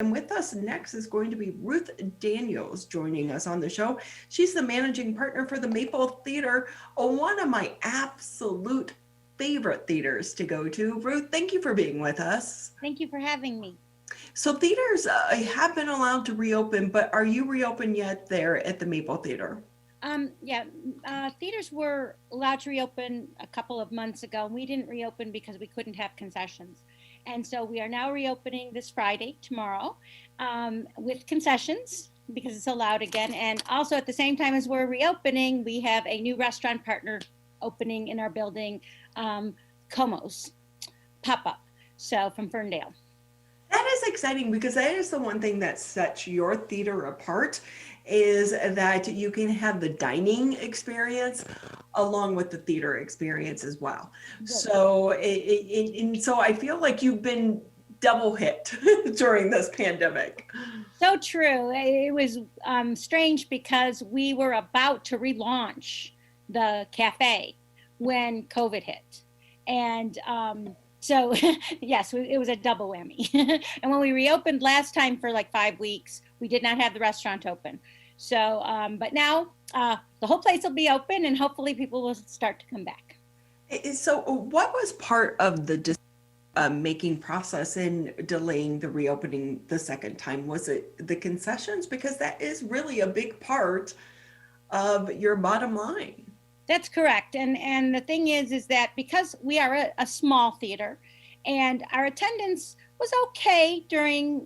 And with us next is going to be Ruth Daniels joining us on the show. She's the managing partner for the Maple Theater, one of my absolute favorite theaters to go to. Ruth, thank you for being with us. Thank you for having me. So theaters have been allowed to reopen, but are you reopened yet there at the Maple Theater? Yeah, theaters were allowed to reopen a couple of months ago. We didn't reopen because we couldn't have concessions. And so we are now reopening this Friday, tomorrow, with concessions because it's allowed again. And also at the same time as we're reopening, we have a new restaurant partner opening in our building, Como's Pop-Up, so from Ferndale. That is exciting because that is the one thing that sets your theater apart is that you can have the dining experience along with the theater experience as well. So, and so I feel like you've been double hit during this pandemic. So true. It was strange because we were about to relaunch the cafe when COVID hit. And so, yes, it was a double whammy. And when we reopened last time for like 5 weeks, we did not have the restaurant open. So, but now the whole place will be open and hopefully people will start to come back. So what was part of the making process in delaying the reopening the second time? Was it the concessions? Because that is really a big part of your bottom line. That's correct. And the thing is that because we are a small theater and our attendance was okay during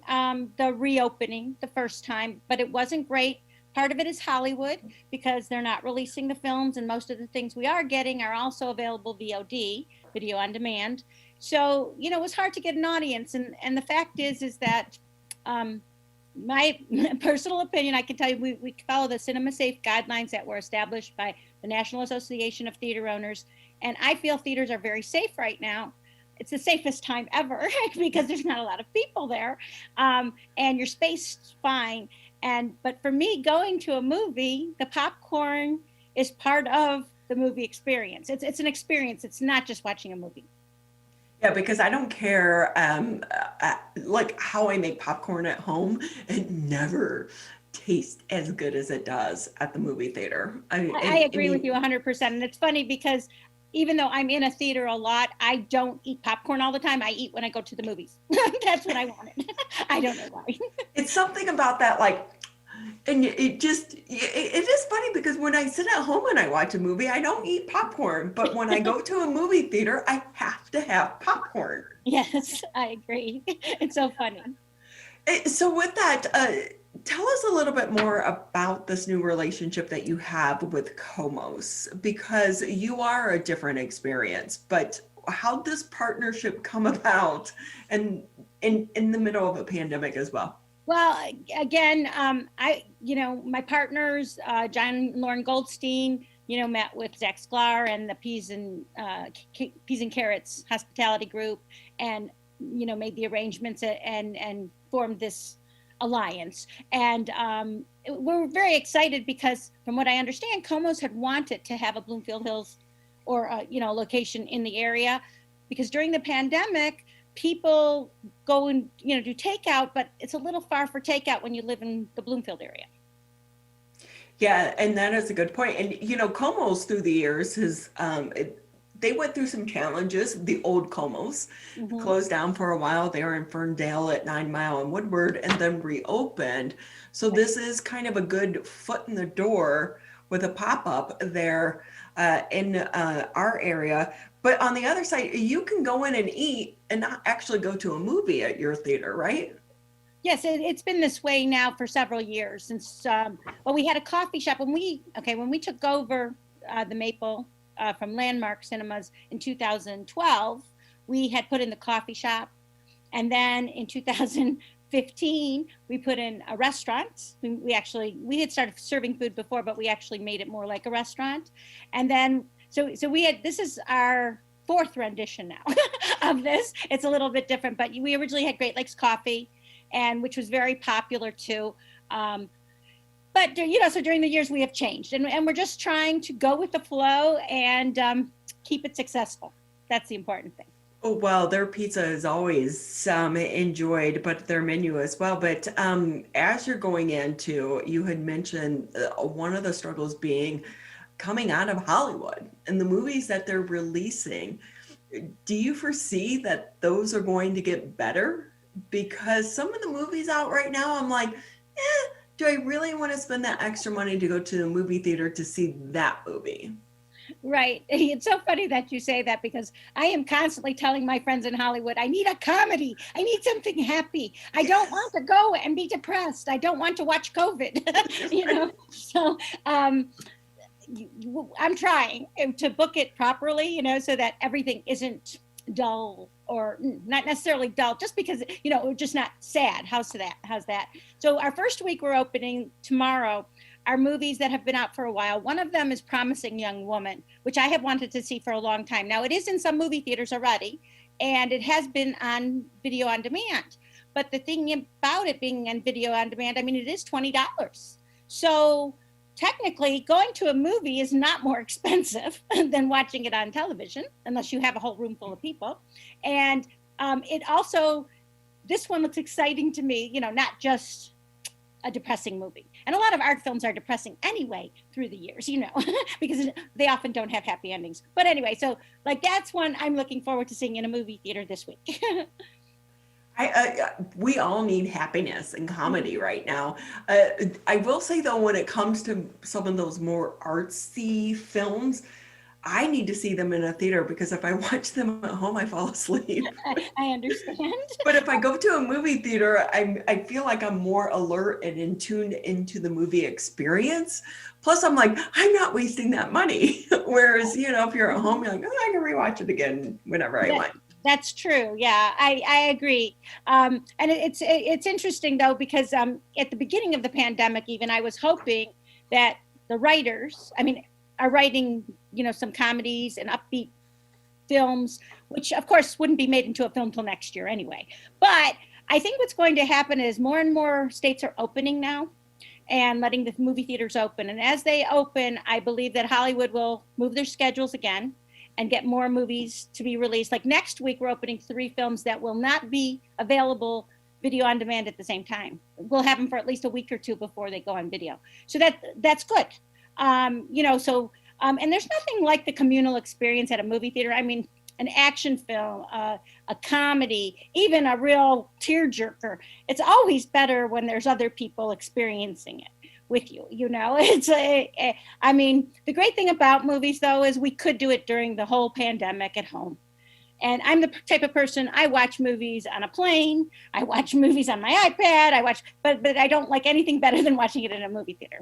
the reopening the first time, but it wasn't great. Part of it is Hollywood because they're not releasing the films and most of the things we are getting are also available VOD, video on demand. So, it was hard to get an audience. And the fact is that my personal opinion, I can tell you, we follow the Cinema Safe guidelines that were established by the National Association of Theater Owners. And I feel theaters are very safe right now. It's the safest time ever because there's not a lot of people there. And your space is fine. But for me, going to a movie, the popcorn is part of the movie experience. It's an experience. It's not just watching a movie. Yeah, because I don't care like how I make popcorn at home. It never tastes as good as it does at the movie theater. I agree with you 100%. And it's funny because even though I'm in a theater a lot, I don't eat popcorn all the time. I eat when I go to the movies. That's when I want it. I don't know why. It's something about that, like, and it is funny because when I sit at home and I watch a movie, I don't eat popcorn. But when I go to a movie theater, I have to have popcorn. Yes, I agree. It's so funny. So with that, tell us a little bit more about this new relationship that you have with Como's, because you are a different experience. But how did this partnership come about and in the middle of a pandemic as well? Well, again, my partners, John and Lauren Goldstein, met with Zach Sklar and the Peas and Carrots Hospitality Group and, made the arrangements and formed this alliance. And we're very excited because from what I understand, Como's had wanted to have a Bloomfield Hills or, location in the area because during the pandemic, people go and do takeout, but it's a little far for takeout when you live in the Bloomfield area. Yeah, and that is a good point. And Como's through the years has they went through some challenges. The old Como's closed down for a while. They were in Ferndale at 9 Mile and Woodward, and then reopened. So this is kind of a good foot in the door with a pop-up there in our area. But on the other side, you can go in and eat and not actually go to a movie at your theater, right? Yes, it's been this way now for several years since. Well, we had a coffee shop when we took over the Maple from Landmark Cinemas in 2012. We had put in the coffee shop, and then in 2015 we put in a restaurant. We had started serving food before, but we actually made it more like a restaurant, and then. So we had, this is our fourth rendition now of this. It's a little bit different, but we originally had Great Lakes Coffee, and which was very popular too. But so during the years we have changed, and we're just trying to go with the flow and keep it successful. That's the important thing. Oh, well, their pizza is always enjoyed, but their menu as well. But as you're going into, you had mentioned one of the struggles being coming out of Hollywood and the movies that they're releasing. Do you foresee that those are going to get better? Because some of the movies out right now, I'm like, do I really want to spend that extra money to go to the movie theater to see that movie? Right. It's so funny that you say that because I am constantly telling my friends in Hollywood, I need a comedy. I need something happy. I don't want to go and be depressed. I don't want to watch COVID, So I'm trying to book it properly, so that everything isn't dull or not necessarily dull, just because, we're just not sad. How's that? So our first week we're opening tomorrow are movies that have been out for a while. One of them is Promising Young Woman, which I have wanted to see for a long time. Now, it is in some movie theaters already, and it has been on video on demand. But the thing about it being on video on demand, I mean, it is $20. So technically, going to a movie is not more expensive than watching it on television, unless you have a whole room full of people. And it also, this one looks exciting to me, not just a depressing movie. And a lot of art films are depressing anyway through the years, because they often don't have happy endings. But anyway, so like that's one I'm looking forward to seeing in a movie theater this week. We all need happiness and comedy right now. I will say though, when it comes to some of those more artsy films, I need to see them in a theater because if I watch them at home, I fall asleep. I understand. But if I go to a movie theater, I feel like I'm more alert and in tune into the movie experience. Plus, I'm like, I'm not wasting that money. Whereas, if you're at home, you're like, oh, I can rewatch it again whenever I want. That's true. Yeah, I agree. And it's interesting though, because at the beginning of the pandemic, even I was hoping that the writers, are writing, some comedies and upbeat films, which of course wouldn't be made into a film till next year anyway. But I think what's going to happen is more and more states are opening now and letting the movie theaters open. And as they open, I believe that Hollywood will move their schedules again and get more movies to be released. Like next week, we're opening 3 films that will not be available video on demand at the same time. We'll have them for at least a week or 2 before they go on video. So that's good. And there's nothing like the communal experience at a movie theater. An action film, a comedy, even a real tearjerker. It's always better when there's other people experiencing it with you. It's the great thing about movies though is we could do it during the whole pandemic at home. And I'm the type of person, I watch movies on a plane, I watch movies on my iPad, but I don't like anything better than watching it in a movie theater.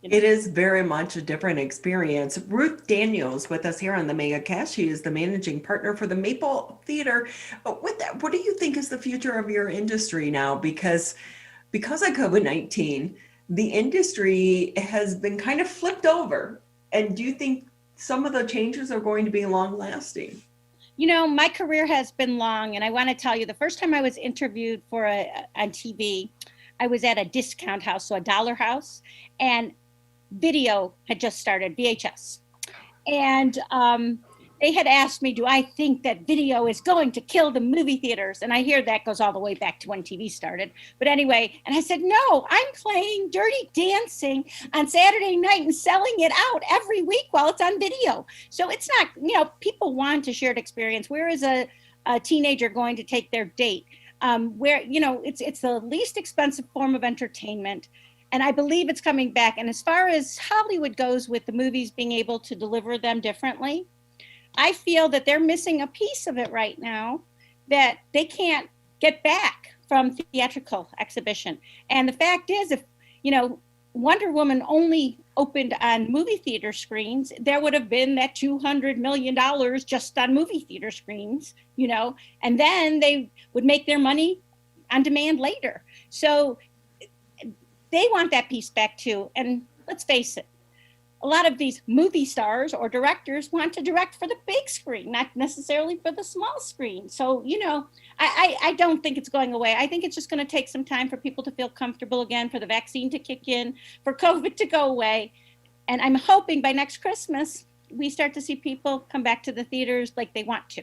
It is very much a different experience. Ruth Daniels with us here on the Mega Cast. She is the managing partner for the Maple Theater. What do you think is the future of your industry now? Because of COVID-19, the industry has been kind of flipped over. And do you think some of the changes are going to be long lasting? My career has been long, and I want to tell you, the first time I was interviewed on TV, I was at a discount house, so a dollar house, and video had just started, VHS. And they had asked me, do I think that video is going to kill the movie theaters? And I hear that goes all the way back to when TV started. But anyway, and I said, no, I'm playing Dirty Dancing on Saturday night and selling it out every week while it's on video. So it's not, people want a shared experience. Where is a teenager going to take their date? It's the least expensive form of entertainment. And I believe it's coming back. And as far as Hollywood goes with the movies being able to deliver them differently, I feel that they're missing a piece of it right now that they can't get back from theatrical exhibition. And the fact is, if, Wonder Woman only opened on movie theater screens, there would have been that $200 million just on movie theater screens, and then they would make their money on demand later. So they want that piece back too. And let's face it, a lot of these movie stars or directors want to direct for the big screen, not necessarily for the small screen. So, I don't think it's going away. I think it's just going to take some time for people to feel comfortable again, for the vaccine to kick in, for COVID to go away. And I'm hoping by next Christmas, we start to see people come back to the theaters like they want to.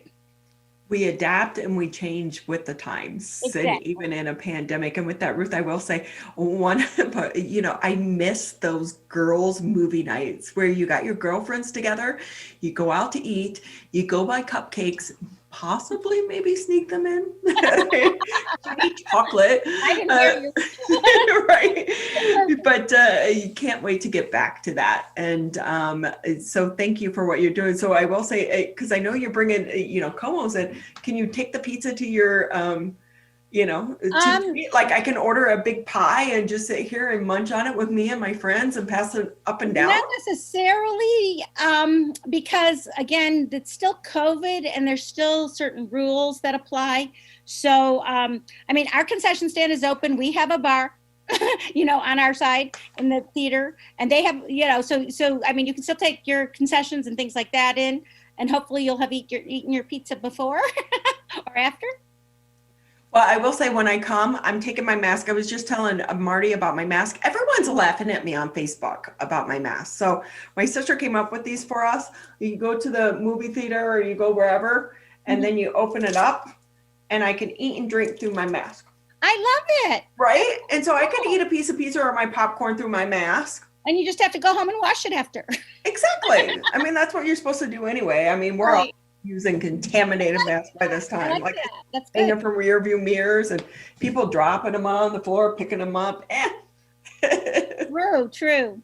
we adapt and we change with the times, and Exactly. even in a pandemic. And with that, Ruth, I will say I miss those girls' movie nights where you got your girlfriends together, you go out to eat, you go buy cupcakes, possibly maybe sneak them in. You need chocolate. I didn't hear you. Right. But you can't wait to get back to that. And so thank you for what you're doing. So I will say, because I know you're bringing, Como's in, can you take the pizza to your, like I can order a big pie and just sit here and munch on it with me and my friends and pass it up and down? Not necessarily, because again, it's still COVID and there's still certain rules that apply. So, our concession stand is open. We have a bar, on our side in the theater, and they have, so you can still take your concessions and things like that in, and hopefully you'll have eaten your pizza before or after. Well, I will say when I come, I'm taking my mask. I was just telling Marty about my mask. Everyone's laughing at me on Facebook about my mask. So my sister came up with these for us. You go to the movie theater or you go wherever, and then you open it up, and I can eat and drink through my mask. I love it. Right? And so I can eat a piece of pizza or my popcorn through my mask. And you just have to go home and wash it after. Exactly. That's what you're supposed to do anyway. We're all using contaminated masks by this time. Like that. That's good. Hanging from rear view mirrors and people dropping them on the floor, picking them up. True.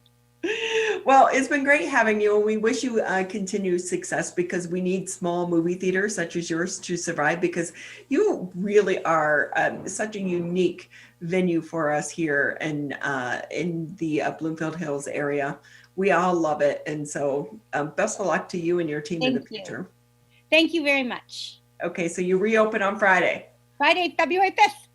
Well, it's been great having you, and we wish you continued success, because we need small movie theaters such as yours to survive, because you really are such a unique venue for us here in the Bloomfield Hills area. We all love it, and so best of luck to you and your team in the future. Thank you very much. Okay, so you reopen on Friday. Friday, February 5th.